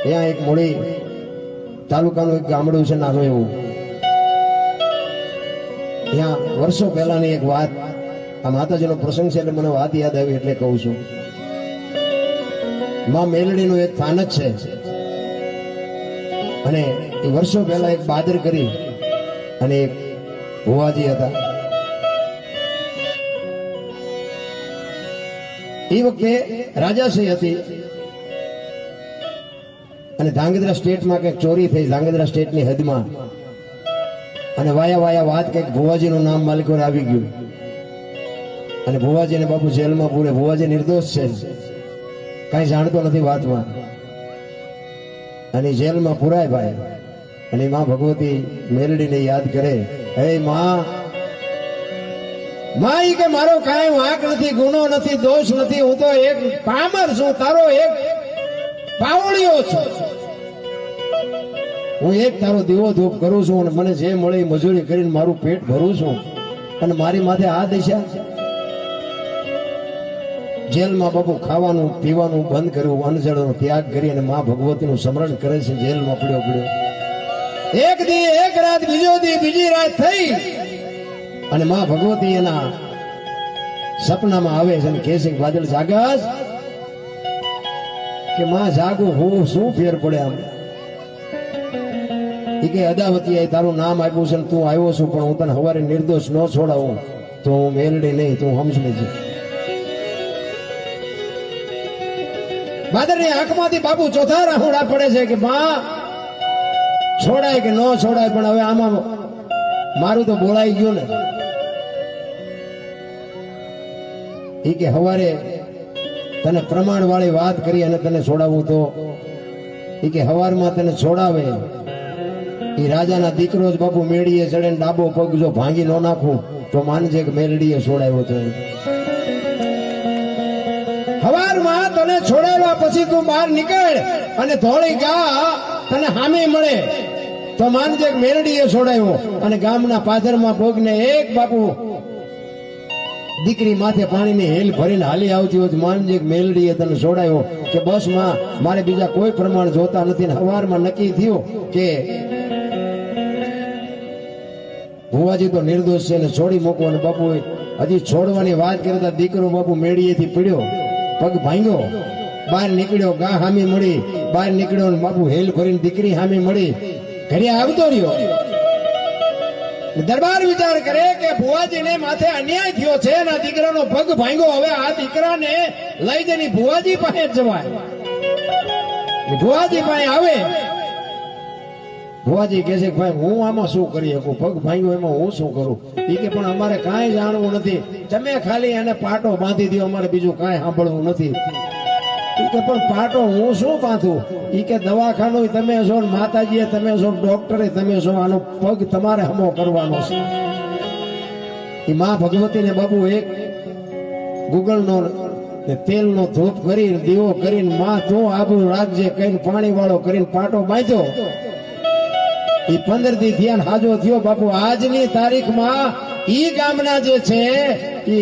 ત્યાં એક મોડી તાલુકાનું એક ગામડું છે નાનું એવું, ત્યાં વર્ષો પહેલાની એક વાત, આ માતાજીનો પ્રસંગ છે એટલે મને વાત યાદ આવી એટલે કહું છું. માં મેલડીનું એક થાનક છે અને એ વર્ષો પહેલા એક બાદર કરી અને એક ભુવાજી હતા. એ વખતે રાજાશાહી હતી અને ધાંગધ્રા સ્ટેટમાં કંઈક ચોરી થઈ, ધાંગધ્રા સ્ટેટની હદમાં, અને વાયા વાયા વાત કંઈક ભુવાજીનું નામ માલિકોને આવી ગયું અને ભુવાજીને બાપુ જેલમાં પૂરે. ભુવાજી નિર્દોષ છે, કઈ જાણતો નથી વાતમાં, અને જેલમાં પુરાય ભાઈ. અને માં ભગવતી મેલડીને યાદ કરે, હે માં, માં કે મારો કાંઈ વાંક નથી, ગુનો નથી, દોષ નથી, હું તો એક પામર છું, તારો એક પાવળિયો છું. હું એક તારો દીવો ધૂપ કરું છું અને મને જે મળે મજૂરી કરીને મારું પેટ ભરું છું, અને મારી માથે આ દશા. જેલમાં બાપુ ખાવાનું પીવાનું બંધ કર્યું, અન્નજળનો ત્યાગ કરી અને માં ભગવતીનું સ્મરણ કરે છે. જેલમાં પડ્યો એક દી એક રાત, બીજો દી બીજી રાત થઈ અને માં ભગવતી એના સપનામાં આવે છે અને કહે છે કે વાદળ જાગસ, કે માં જાગું, હું શું ફેર પડે આમ. એ કે અદાવતી તારું નામ આપ્યું છે તું આવ્યો છું, પણ હું તને સવારે નિર્દોષ ન છોડાવું તો હું મેલડી નહીં, તું સમજ લેજે. બાદરની આંખમાંથી બાપુ ચોથા રાહુડા પડે છે કે માં છોડાય કે ન છોડાય, પણ હવે આમાં મારું તો બોલાઈ ગયું ને. એ કે સવારે તને પ્રમાણ વાળી વાત કરી અને તને છોડાવું તો, એ કે સવારમાં તને છોડાવે એ રાજાના દીકરો જ બાપુ મેળીએ ચડે, ડાબો પગ જો ભાંગી ન નાખું તો માનજે કે મેલડીએ છોડાવ્યો તો. સવારમાં તને છોડાવ્યા પછી તું બહાર નીકળ અને ધોળી ગા તને હામી મળે તો માનજે કે મેલડીએ છોડાવ્યો. અને ગામના પાદરમાં પગને એક બાપુ દીકરી માથે પાણીની હેલ ભરીને હાલી આવતી હોય, માનજે કે મેલડીએ તને છોડાવ્યો. કે બસ માં મારે બીજા કોઈ પ્રમાણ જોતા નથી. સવારમાં નક્કી થયું કે ભુવાજી તો નિર્દોષ છે ને છોડી મૂકો. અને બાપુ હજી છોડવાની વાત કરતા દીકરો બાપુ મેળીએથી પડ્યો, પગ ભાંગ્યો, બહાર નીકળ્યો, ગા હામી મળી, બહાર નીકળ્યો ને બાપુ હેલ ભરીને દીકરી હામી મળી, ઘરે આવતો રહ્યો. દરબાર વિચાર કરે કે ભુવાજીને માથે અન્યાય થયો છે, એના દીકરાનો પગ ભાંગ્યો, હવે આ દીકરાને લઈ જઈને ભુવાજી પાસે જવાય. ભુવાજી પાસે આવે, ભુવાજી કહે છે ભાઈ હું આમાં શું કરી શકું, પગ ભાંગ્યો એમાં હું શું કરું. એ કે પણ અમારે કાંઈ જાણવું નથી, તમે ખાલી એને પાટો બાંધી દો, અમારે બીજું કાંઈ સાંભળવું નથી. એ કે પણ પાટો હું શું બાંધું. એ કે દવાખાનું તમે છો, માતાજીએ તમે છો, ડોક્ટરે તમે છો, આનો પગ તમારે હમો કરવાનો છે. એ માં ભગવતીને બાબુ એક ગુગળનો તેલનો ધૂપ કરી દીવો કરીને માં તું આબુ રાખજે કઈ પાણી વાળો કરીને પાટો બાંધ્યો. એ 15 દી ધ્યાન હાજો થયો બાપુ. આજની તારીખમાં ઈ ગામના જે છે એ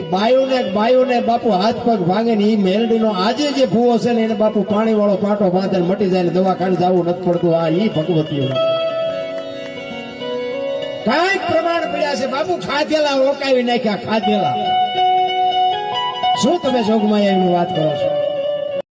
બાયુને બાપુ હાથ પગ ભાંગે ને ઈ મેલડીનો આજે જે ભૂવો છે ને એને બાપુ પાણી વાળો પાટો બાંધે મટી જાય ને દવાખાને જવું નથી પડતું. આ ઈ ભગવતી કઈ પ્રમાણ પડ્યા છે બાપુ. ખાધેલા રોકાવી નાખ્યા, ખાધેલા. શું તમે જોગમાયા એની વાત કરો છો?